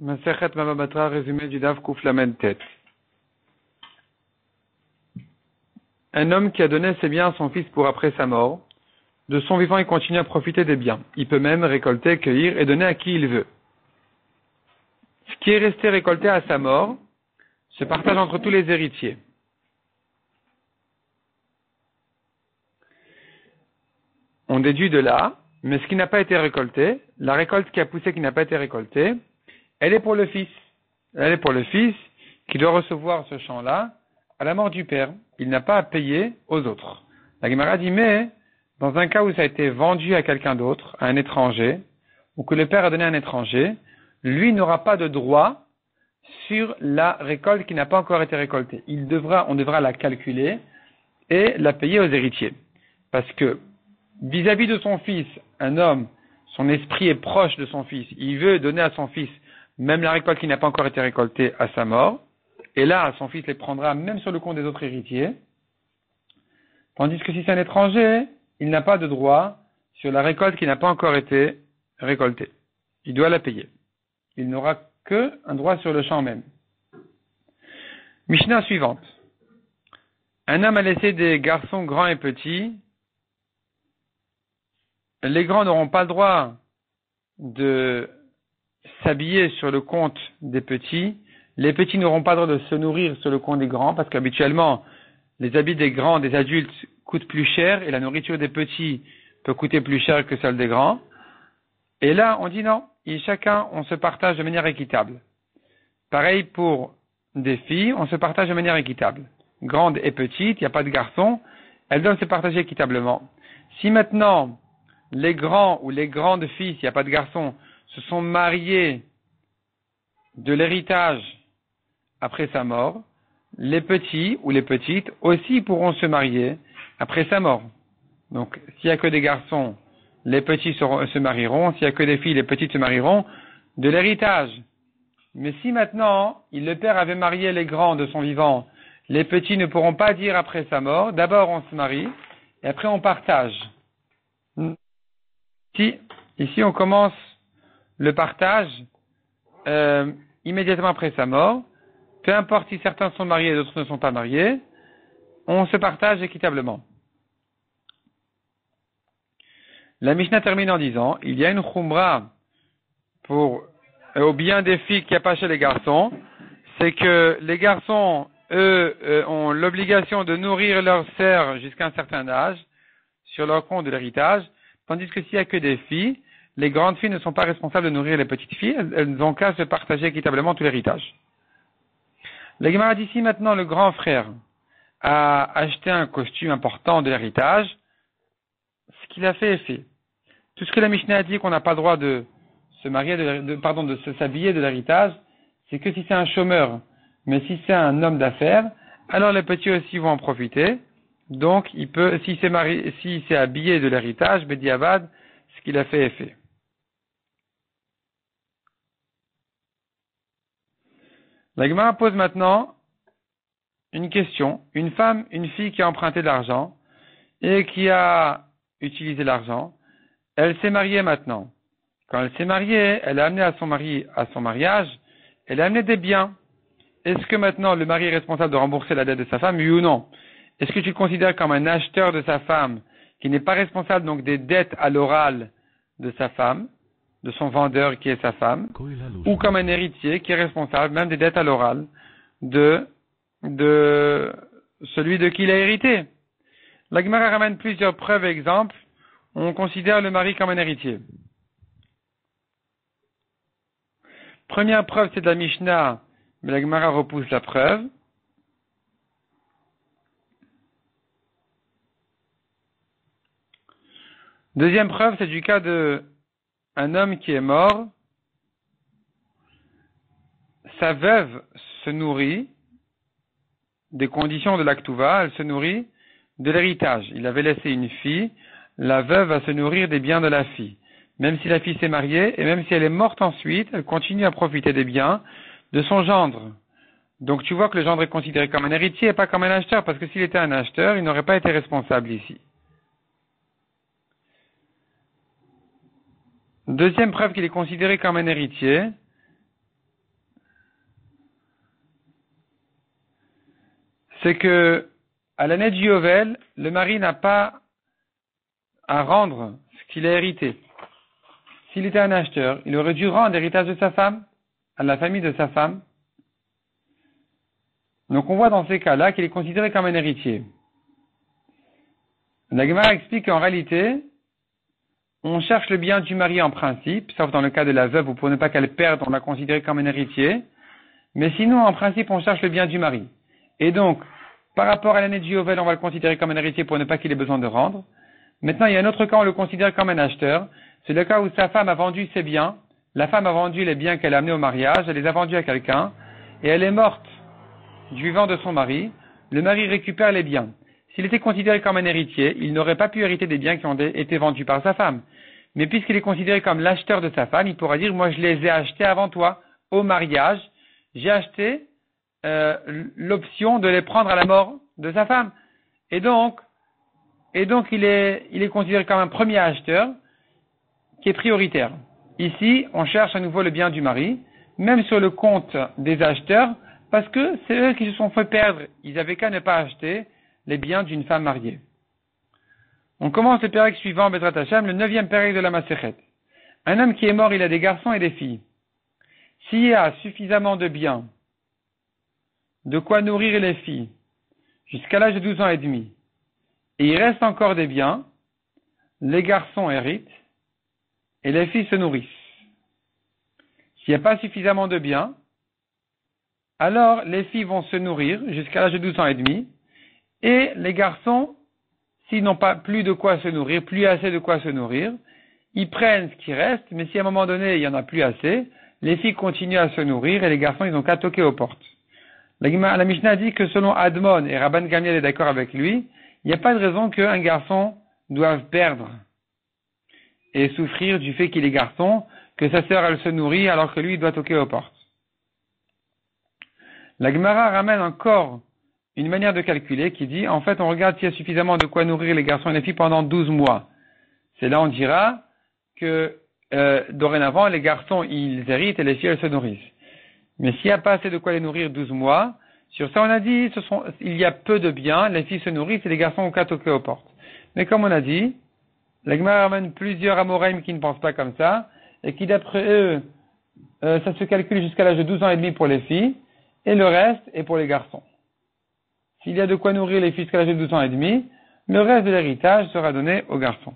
Masechet Baba Batra, résumé du Daf Kuf Lamed Tet. Un homme qui a donné ses biens à son fils pour après sa mort, de son vivant il continue à profiter des biens. Il peut même récolter, cueillir et donner à qui il veut. Ce qui est resté récolté à sa mort se partage entre tous les héritiers. On déduit de là, mais ce qui n'a pas été récolté, la récolte qui a poussé qui n'a pas été récoltée, elle est pour le fils. Elle est pour le fils qui doit recevoir ce champ-là à la mort du père. Il n'a pas à payer aux autres. La Gemara dit, mais dans un cas où ça a été vendu à quelqu'un d'autre, à un étranger, ou que le père a donné à un étranger, lui n'aura pas de droit sur la récolte qui n'a pas encore été récoltée. On devra la calculer et la payer aux héritiers. Parce que vis-à-vis de son fils, un homme, son esprit est proche de son fils. Il veut donner à son fils même la récolte qui n'a pas encore été récoltée à sa mort. Et là, son fils les prendra même sur le compte des autres héritiers. Tandis que si c'est un étranger, il n'a pas de droit sur la récolte qui n'a pas encore été récoltée. Il doit la payer. Il n'aura que un droit sur le champ même. Mishnah suivante. Un homme a laissé des garçons grands et petits. Les grands n'auront pas le droit de s'habiller sur le compte des petits. Les petits n'auront pas le droit de se nourrir sur le compte des grands, parce qu'habituellement, les habits des grands, des adultes, coûtent plus cher, et la nourriture des petits peut coûter plus cher que celle des grands. Et là, on dit non, chacun, on se partage de manière équitable. Pareil pour des filles, on se partage de manière équitable. Grandes et petites, il n'y a pas de garçons, elles doivent se partager équitablement. Si maintenant, les grands ou les grandes filles, s'il n'y a pas de garçons, se sont mariés de l'héritage après sa mort, les petits ou les petites aussi pourront se marier après sa mort. Donc, s'il n'y a que des garçons, les petits se marieront. S'il n'y a que des filles, les petites se marieront de l'héritage. Mais si maintenant, le père avait marié les grands de son vivant, les petits ne pourront pas dire après sa mort, d'abord on se marie, et après on partage. Ici on commence le partage immédiatement après sa mort. Peu importe si certains sont mariés et d'autres ne sont pas mariés, on se partage équitablement. La Mishnah termine en disant, il y a une khumra au bien des filles qu'il n'y a pas chez les garçons, c'est que les garçons, eux, ont l'obligation de nourrir leurs sœurs jusqu'à un certain âge, sur leur compte de l'héritage, tandis que s'il n'y a que des filles, les grandes filles ne sont pas responsables de nourrir les petites filles, elles n'ont qu'à se partager équitablement tout l'héritage. La Gemara dit ici maintenant le grand frère a acheté un costume important de l'héritage, ce qu'il a fait est fait. Tout ce que la Mishnah a dit qu'on n'a pas le droit de se marier, de s'habiller de l'héritage, c'est que si c'est un chômeur, mais si c'est un homme d'affaires, alors les petits aussi vont en profiter. Donc, s'il s'est habillé de l'héritage, Bediavad, ce qu'il a fait est fait. La Gemara pose maintenant une question. Une fille qui a emprunté de l'argent et qui a utilisé l'argent, elle s'est mariée maintenant. Quand elle s'est mariée, elle a amené à son mariage, elle a amené des biens. Est-ce que maintenant le mari est responsable de rembourser la dette de sa femme, oui ou non? Est-ce que tu le considères comme un acheteur de sa femme qui n'est pas responsable donc des dettes à l'oral de sa femme, de son vendeur qui est sa femme, ou comme un héritier qui est responsable même des dettes à l'oral de celui de qui il a hérité? La Gemara ramène plusieurs preuves et exemples. On considère le mari comme un héritier. Première preuve, c'est de la Mishnah, mais la Gemara repousse la preuve. Deuxième preuve, c'est du cas de un homme qui est mort. Sa veuve se nourrit des conditions de l'Aktuva, elle se nourrit de l'héritage. Il avait laissé une fille, la veuve va se nourrir des biens de la fille. Même si la fille s'est mariée, et même si elle est morte ensuite, elle continue à profiter des biens de son gendre. Donc tu vois que le gendre est considéré comme un héritier et pas comme un acheteur, parce que s'il était un acheteur, il n'aurait pas été responsable ici. Deuxième preuve qu'il est considéré comme un héritier, c'est que à l'année du Yovel, le mari n'a pas à rendre ce qu'il a hérité. S'il était un acheteur, il aurait dû rendre l'héritage de sa femme, à la famille de sa femme. Donc on voit dans ces cas-là qu'il est considéré comme un héritier. La Gemara explique qu'en réalité, on cherche le bien du mari en principe, sauf dans le cas de la veuve où pour ne pas qu'elle perde, on l'a considéré comme un héritier. Mais sinon, en principe, on cherche le bien du mari. Et donc, par rapport à l'année du Yovel, on va le considérer comme un héritier pour ne pas qu'il ait besoin de rendre. Maintenant, il y a un autre cas, on le considère comme un acheteur. C'est le cas où sa femme a vendu ses biens. La femme a vendu les biens qu'elle a amenés au mariage, elle les a vendus à quelqu'un, et elle est morte du vivant de son mari. Le mari récupère les biens. S'il était considéré comme un héritier, il n'aurait pas pu hériter des biens qui ont été vendus par sa femme. Mais puisqu'il est considéré comme l'acheteur de sa femme, il pourra dire, moi je les ai achetés avant toi, au mariage, j'ai acheté l'option de les prendre à la mort de sa femme. Et donc il est considéré comme un premier acheteur qui est prioritaire. Ici, on cherche à nouveau le bien du mari, même sur le compte des acheteurs, parce que c'est eux qui se sont fait perdre. Ils avaient qu'à ne pas acheter les biens d'une femme mariée. On commence le pérec suivant, Bezrat Hashem, le 9e pérec de la Masechet. Un homme qui est mort, il a des garçons et des filles. S'il y a suffisamment de biens, de quoi nourrir les filles, jusqu'à l'âge de 12 ans et demi, et il reste encore des biens, les garçons héritent, et les filles se nourrissent. S'il n'y a pas suffisamment de biens, alors les filles vont se nourrir jusqu'à l'âge de 12 ans et demi, et les garçons, s'ils n'ont pas plus de quoi se nourrir, plus assez de quoi se nourrir, ils prennent ce qui reste, mais si à un moment donné il n'y en a plus assez, les filles continuent à se nourrir et les garçons ils n'ont qu'à toquer aux portes. La Mishnah dit que selon Admon, et Rabban Gamliel est d'accord avec lui, il n'y a pas de raison qu'un garçon doive perdre et souffrir du fait qu'il est garçon, que sa sœur elle se nourrit alors que lui il doit toquer aux portes. La Gemara ramène encore une manière de calculer qui dit, en fait, on regarde s'il y a suffisamment de quoi nourrir les garçons et les filles pendant 12 mois. C'est là on dira que dorénavant, les garçons, ils héritent et les filles, elles se nourrissent. Mais s'il n'y a pas assez de quoi les nourrir 12 mois, sur ça on a dit, il y a peu de biens, les filles se nourrissent et les garçons ont qu'à toquer aux portes. Mais comme on a dit, la Gemara ramène plusieurs Amoraïm qui ne pensent pas comme ça, et qui d'après eux, ça se calcule jusqu'à l'âge de 12 ans et demi pour les filles, et le reste est pour les garçons. S'il y a de quoi nourrir les filles jusqu'à l'âge de 12 ans et demi, le reste de l'héritage sera donné aux garçons.